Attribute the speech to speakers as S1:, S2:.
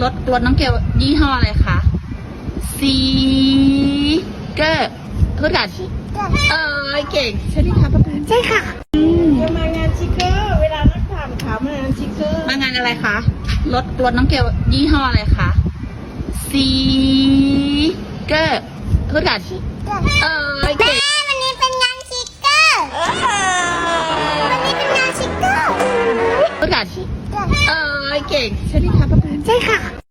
S1: รถน้องเกลยี่ห้ออะไรคะซีเกอร์พูดกันเก่งใช่ไหมคะป้าแปนใช่ค่ะ
S2: จะมางานชิคเกอร์เวลานักถามถามมางานชิคเกอร์
S1: มางานอะไรคะรถน้องเกลยี่ห้ออะไรคะซีเกอร์พูดกันเก่ง
S3: วันนี้เป็นงานชิคเกอร์วันนี้เป็นงานชิคเกอร์
S1: พูดกันเก่งใช่ไหมคะป้าแปนใช่ค่ะ